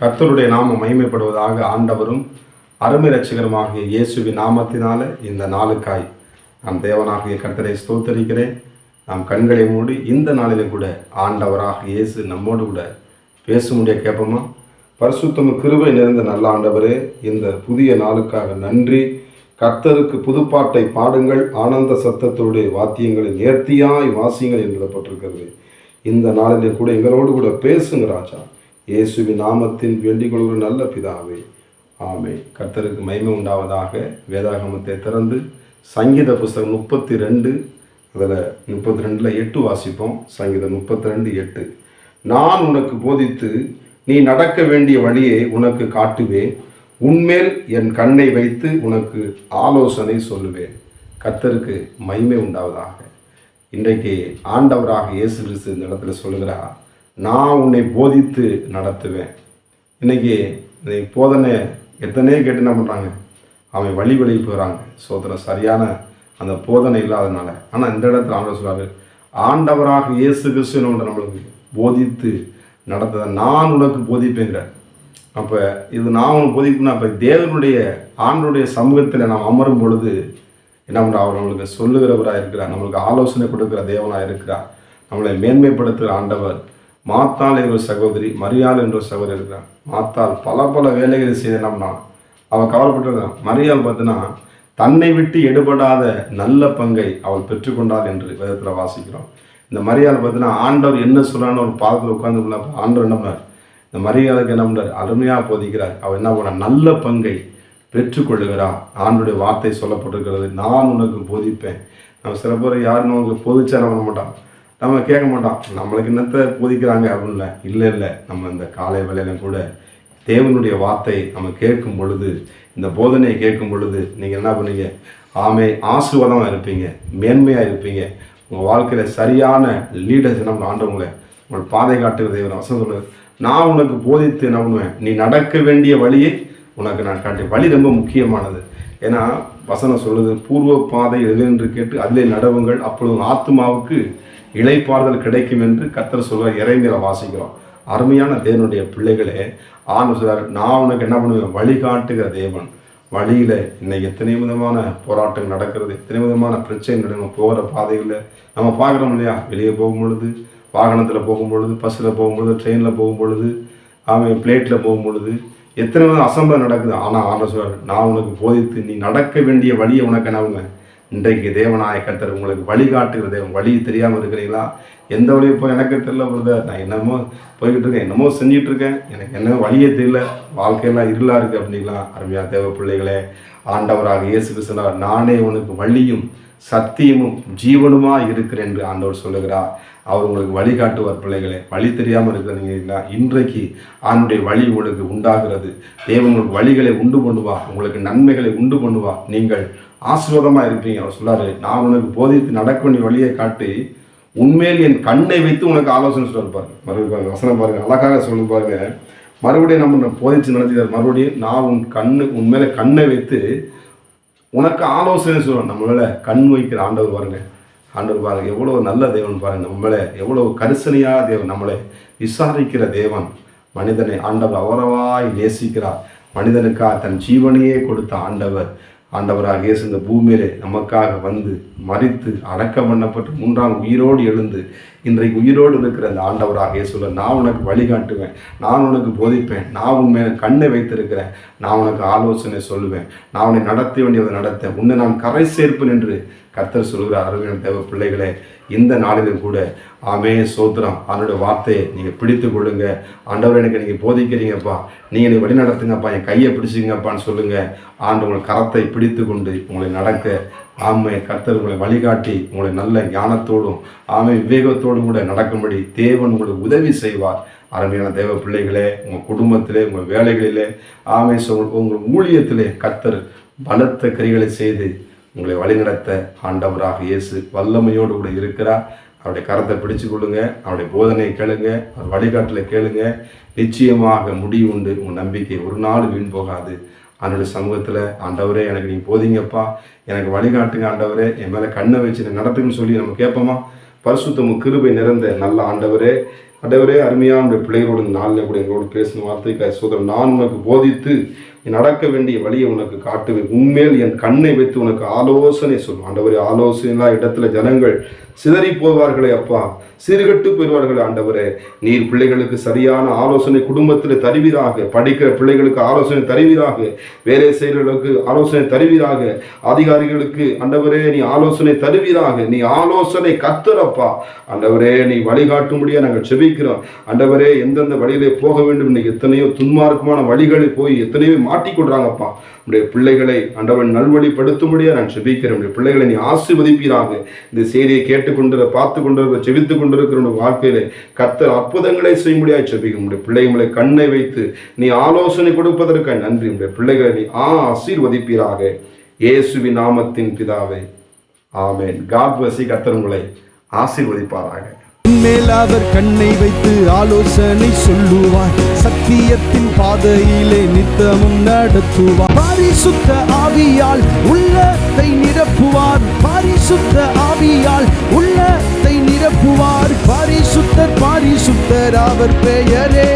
கர்த்தருடைய நாமம் மகிமைப்படுவதாக. ஆண்டவரும் அருமை இரட்சகருமாகிய இயேசுவின் நாமத்தினால இந்த நாளுக்காய் நாம் தேவனாகிய கர்த்தரை ஸ்தோத்தரிக்கிறேன். நாம் கண்களை மூடி இந்த நாளிலும் கூட ஆண்டவராக இயேசு நம்மோடு கூட பேச முடிய கேட்போமா? பரிசுத்தம் கிருபை நிறைந்த நல்ல ஆண்டவரே, இந்த புதிய நாளுக்காக நன்றி. கர்த்தருக்கு புதுப்பாட்டை பாடுங்கள், ஆனந்த சத்தத்தோடு வாத்தியங்களை நேர்த்தியாய் வாசியுங்கள் என்று எழுதப்பட்டிருக்கிறது. இந்த நாளிலே கூட எங்களோடு கூட பேசுங்க ராஜா. இயேசுவின் நாமத்தில் வேண்டிக் கொள்கிற நல்ல பிதாவே, ஆமே. கர்த்தருக்கு மகிமை உண்டாவதாக. வேதாகமத்தை திறந்து சங்கீத புஸ்தகம் 32 அதில் 32:8 வாசிப்போம். சங்கீதம் 32:8. நான் உனக்கு போதித்து நீ நடக்க வேண்டிய வழியை உனக்கு காட்டுவேன், உன்மேல் என் கண்ணை வைத்து உனக்கு ஆலோசனை சொல்லுவேன். கர்த்தருக்கு மகிமை உண்டாவதாக. இன்றைக்கு ஆண்டவராக இயேசு கிறிஸ்து இந்த இடத்துல சொல்லுகிறார், நான் உன்னை போதித்து நடத்துவேன். இன்றைக்கி போதனை எத்தனையோ கேட்டு என்ன பண்ணுறாங்க, அவன் வழி போகிறாங்க. சோதனை சரியான அந்த போதனை இல்லாதனால. ஆனால் இந்த இடத்துல ஆண்டவர் சொல்கிறாரு, ஆண்டவராக இயேசு கிறிஸ்து நம்மளுக்கு போதித்து நடத்த நான் உனக்கு போதிப்பேங்கிறார். அப்போ இது நான் உனக்கு போதிப்புனா, அப்போ தேவனுடைய ஆண்டனுடைய சமூகத்தில் நாம் அமரும் பொழுது என்ன பண்ணுற, அவர் நம்மளுக்கு சொல்லுகிறவராக இருக்கிறார், நம்மளுக்கு ஆலோசனை கொடுக்குற தேவனாக இருக்கிறார், நம்மளை மேன்மைப்படுத்துகிற ஆண்டவர். மாத்தாள் என்ற சகோதரி, மரியாள் என்ற சகோதரி இருக்கிறார். மாத்தாள் பல வேலைகளை செய்தனம்னா அவள் கவலைப்பட்டிருந்தான். மரியாள் பார்த்தீங்கன்னா தன்னை விட்டு எடுபடாத நல்ல பங்கை அவள் பெற்றுக்கொண்டாள் என்று வேதத்தில் வாசிக்கிறோம். இந்த மரியாள் பார்த்தீங்கன்னா ஆண்டவர் என்ன சொல்கிறான்னு ஒரு பாதத்தில் உட்கார்ந்து ஆண்டவர் என்ன பண்ணார், இந்த மரியாளுக்கு என்ன பண்ணார், அருமையாக போதிக்கிறார். அவள் என்ன பண்ண, நல்ல பங்கை பெற்றுக்கொள்ளுகிறார். ஆண்டுடைய வார்த்தை சொல்லப்பட்டிருக்கிறது, நான் உனக்கு போதிப்பேன். நம்ம சில பேர் யாரும் நமக்கு போதிச்சா பண்ண மாட்டான், நம்ம கேட்க மாட்டோம், நம்மளுக்கு என்னத்தை போதிக்கிறாங்க அப்படின்ல. இல்லை, நம்ம இந்த காலை வேளையில கூட தேவனுடைய வார்த்தை நம்ம கேட்கும் பொழுது, இந்த போதனையை கேட்கும் பொழுது நீங்கள் என்ன பண்ணீங்க, ஆசீர்வாதமாக இருப்பீங்க, மேன்மையாக இருப்பீங்க. உங்கள் வாழ்க்கையில் சரியான லீடர்ஸ் நம்ம ஆண்டவங்களை உங்கள் பாதை காட்டுகிற தேவன் வசனம் சொல்லுது, நான் உனக்கு போதித்து என்ன பண்ணுவேன், நீ நடக்க வேண்டிய வழியை உனக்கு நான் காட்டி. வழி ரொம்ப முக்கியமானது. ஏன்னா வசனம் சொல்லுது, பூர்வ பாதை எது என்று கேட்டு அதிலே நடவுங்கள், அப்பொழுது ஆத்மாவுக்கு இளைப்பாறுதல் கிடைக்கும் என்று கர்த்தர் சொல்ற இறைமையில வாசிக்கிறோம். அருமையான தேவனுடைய பிள்ளைகளே, ஆண்டு சொல்றாரு, நான் உனக்கு என்ன பண்ணுவேன், வழிகாட்டுகிற தேவன். வழியில இன்னைக்கு எத்தனை விதமான போராட்டங்கள் நடக்கிறது, எத்தனை விதமான பிரச்சனை நடக்கும். போகிற பாதைகளில் நம்ம பார்க்குறோம் இல்லையா, வெளியே போகும் பொழுது, வாகனத்தில் போகும் பொழுது, பஸ்ஸில் போகும்பொழுது, ட்ரெயினில் போகும் பொழுது, பிளேட்டில் போகும் பொழுது எத்தனை விதம் அசம்பளம் நடக்குது. ஆனால் ஆண்டு சொல்றாரு, நான் உனக்கு போதித்து நீ நடக்க வேண்டிய வழியை உனக்கு என்ன, இன்றைக்கு தேவனாய கர்த்தர் உங்களுக்கு வழிகாட்டுகிற தேவன். வழி தெரியாமல் இருக்கிறீங்களா? எந்த வழியை போய் எனக்கு தெரியல பிரதர், நான் என்னமோ போய்கிட்டு இருக்கேன், என்னமோ செஞ்சிட்டு இருக்கேன், எனக்கு என்ன வழியே தெரியல, வாழ்க்கையெல்லாம் இருளாக இருக்குது அப்படிங்களா? அருமையாக தேவ பிள்ளைகளே, ஆண்டவராக இயேசு கிறிஸ்து, நானே உனக்கு வழியும் சத்தியமும் ஜீவனுமாக இருக்கிறேன் என்று ஆண்டவர் சொல்லுகிறார். அவர் உங்களுக்கு வழிகாட்டுவார். பிள்ளைகளே, வழி தெரியாமல் இருக்கிறீங்களா? இன்றைக்கு ஆண்டுடைய வழி உங்களுக்கு உண்டாகிறது. தேவன் உங்களுக்கு வழிகளை உண்டு பண்ணுவா, உங்களுக்கு நன்மைகளை உண்டு பண்ணுவா, நீங்கள் ஆசீர்வாதமாக இருப்பீங்க. அவர் சொல்லாரு, நான் உனக்கு போதித்து நடக்க வேண்டிய வழியை காட்டி உண்மையில் என் கண்ணை வைத்து உனக்கு ஆலோசனை சொல்ல பாருங்க. மறுபடியும் வசனம் பாருங்க, அழகாக சொல்லு பாருங்க. மறுபடியும் நம்ம போதிச்சு நடத்தினார். மறுபடியும் நான் உன் மேலே கண்ணை வைத்து உனக்கு ஆலோசனை சொல்லுவேன். நம்ம மேலே கண் வைக்கிற ஆண்டவர் பாருங்க. ஆண்டவர் பாருங்க, எவ்வளோ நல்ல தேவன் பாருங்க. நம்ம மேலே எவ்வளோ கரிசனையாக தேவன், நம்மளை விசாரிக்கிற தேவன். மனிதனை ஆண்டவர் அவரவாய் நேசிக்கிறார். மனிதனுக்காக தன் ஜீவனையே கொடுத்த ஆண்டவராக இயேசு இந்த பூமியிலே நமக்காக வந்து மரித்து அடக்கம் பண்ணப்பட்டு 3ஆம் உயிரோடு எழுந்து இன்றைக்கு உயிரோடு இருக்கிற அந்த ஆண்டவராக இயேசுல, நான் உனக்கு வழிகாட்டுவேன், நான் உனக்கு போதிப்பேன், நான் உன் மேலே கண்ணை வைத்திருக்கிறேன், நான் உனக்கு ஆலோசனை சொல்லுவேன், நான் உன்னை நடத்த வேண்டியதை நடத்த, உன்னை நான் கரை சேர்ப்பேன் என்று கர்த்தர் சொல்கிறார். அருமையான தேவ பிள்ளைகளே, இந்த நாளிலும் கூட சோத்திரம், அவனுடைய வார்த்தையை நீங்கள் பிடித்து கொள்ளுங்க. ஆண்டவர், எனக்கு நீங்கள் போதிக்கிறீங்கப்பா, நீங்கள் என்னை வழி நடத்துங்கப்பா, என் கையை பிடிச்சிங்கப்பான்னு சொல்லுங்கள். உங்கள் கரத்தை பிடித்து கொண்டு உங்களை நடக்க கர்த்தர் உங்களை வழிகாட்டி உங்களை நல்ல ஞானத்தோடும் விவேகத்தோடும் கூட நடக்கும்படி தேவன் உங்களுக்கு உதவி செய்வார். அருமையான தேவ பிள்ளைகளே, உங்கள் குடும்பத்திலே, உங்கள் வேலைகளிலே, உங்கள் ஊழியத்திலே கர்த்தர் பலத்த கிரிகளை செய்து உங்களை வழிநடத்த ஆண்டவராக இயேசு வல்லமையோடு கூட இருக்கிறார். அவருடைய கரத்தை பிடிச்சு கொள்ளுங்க, அவருடைய போதனையை கேளுங்க, அவர் வழிகாட்டலை கேளுங்க. நிச்சயமாக முடிவு உண்டு. உங்கள் நம்பிக்கை ஒரு நாள் வீண் போகாது. அவனுடைய சமூகத்தில், ஆண்டவரே எனக்கு நீங்கள் போதிங்கப்பா, எனக்கு வழிகாட்டுங்க ஆண்டவரே, என் மேலே கண்ணை வச்சு நடத்துங்கன்னு சொல்லி நம்ம கேட்போமா? பரிசுத்தமும் கிருபை நிறைந்த நல்ல ஆண்டவரே, ஆண்டவரே, அருமையான பிள்ளைகளோடு இந்த நாளில் கூட எங்களோடு பேசின வார்த்தைக்காக சோதரன், நான் உனக்கு போதித்து நீ நடக்க வேண்டிய வழியை உனக்கு காட்டுவேன், உண்மையில் என் கண்ணை வைத்து உனக்கு ஆலோசனை சொல்லுவேன். ஆண்டவரே, ஆலோசனை இடத்துல ஜனங்கள் சிதறி போவார்களே அப்பா, சீர்கட்டு போய்வார்களே. ஆண்டவரே, நீர் பிள்ளைகளுக்கு சரியான ஆலோசனை குடும்பத்தில் தருவீராக, படிக்கிற பிள்ளைகளுக்கு ஆலோசனை தருவீராக, வேலை செய்கிறவர்களுக்கு ஆலோசனை தருவீராக, அதிகாரிகளுக்கு ஆண்டவரே நீ ஆலோசனை தருவீராக. நீ ஆலோசனை கர்த்தரப்பா. ஆண்டவரே, நீ வழிகாட்டும்படியா நாங்கள் செபிக்கிறோம். ஆண்டவரே, எந்தெந்த வழியிலே போக வேண்டும், இன்னைக்கு எத்தனையோ துன்மார்க்கமான வழிகளில் போய் எத்தனையோ மாட்டிக்கொள்றாங்கப்பா. உடைய பிள்ளைகளை ஆண்டவன் நல்வழிப்படுத்தும்படியா நான் செபிக்கிறேன். உடைய பிள்ளைகளை நீ ஆசீர்வதிப்பீராக. இந்த செய்தியை கேட்டுக்கொண்டு பார்த்து கொண்டிருக்கிற செபித்து கொண்டிருக்கிற வாழ்க்கையிலே கர்த்தர் அற்புதங்களை செய்யும்படியா செபிக்கும். உடைய பிள்ளைகளை கண்ணை வைத்து நீ ஆலோசனை கொடுப்பதற்காக நன்றி. உடைய பிள்ளைகளை நீ ஆசீர்வதிப்பீராக. இயேசுவின் நாமத்தின் பிதாவே, ஆமென். God bless you. கர்த்தர் உங்களை ஆசீர்வதிப்பாராக. மேல் அவர் கண்ணை வைத்து ஆலோசனை சொல்லுவார், சத்தியத்தின் பாதையிலே நித்தமும் நடத்துவார். பரிசுத்த ஆவியால் உள்ளத்தை நிரப்புவார், பரிசுத்த ஆவியால் உள்ளத்தை நிரப்புவார். பரிசுத்தர் பரிசுத்தர் அவர் பெயரே.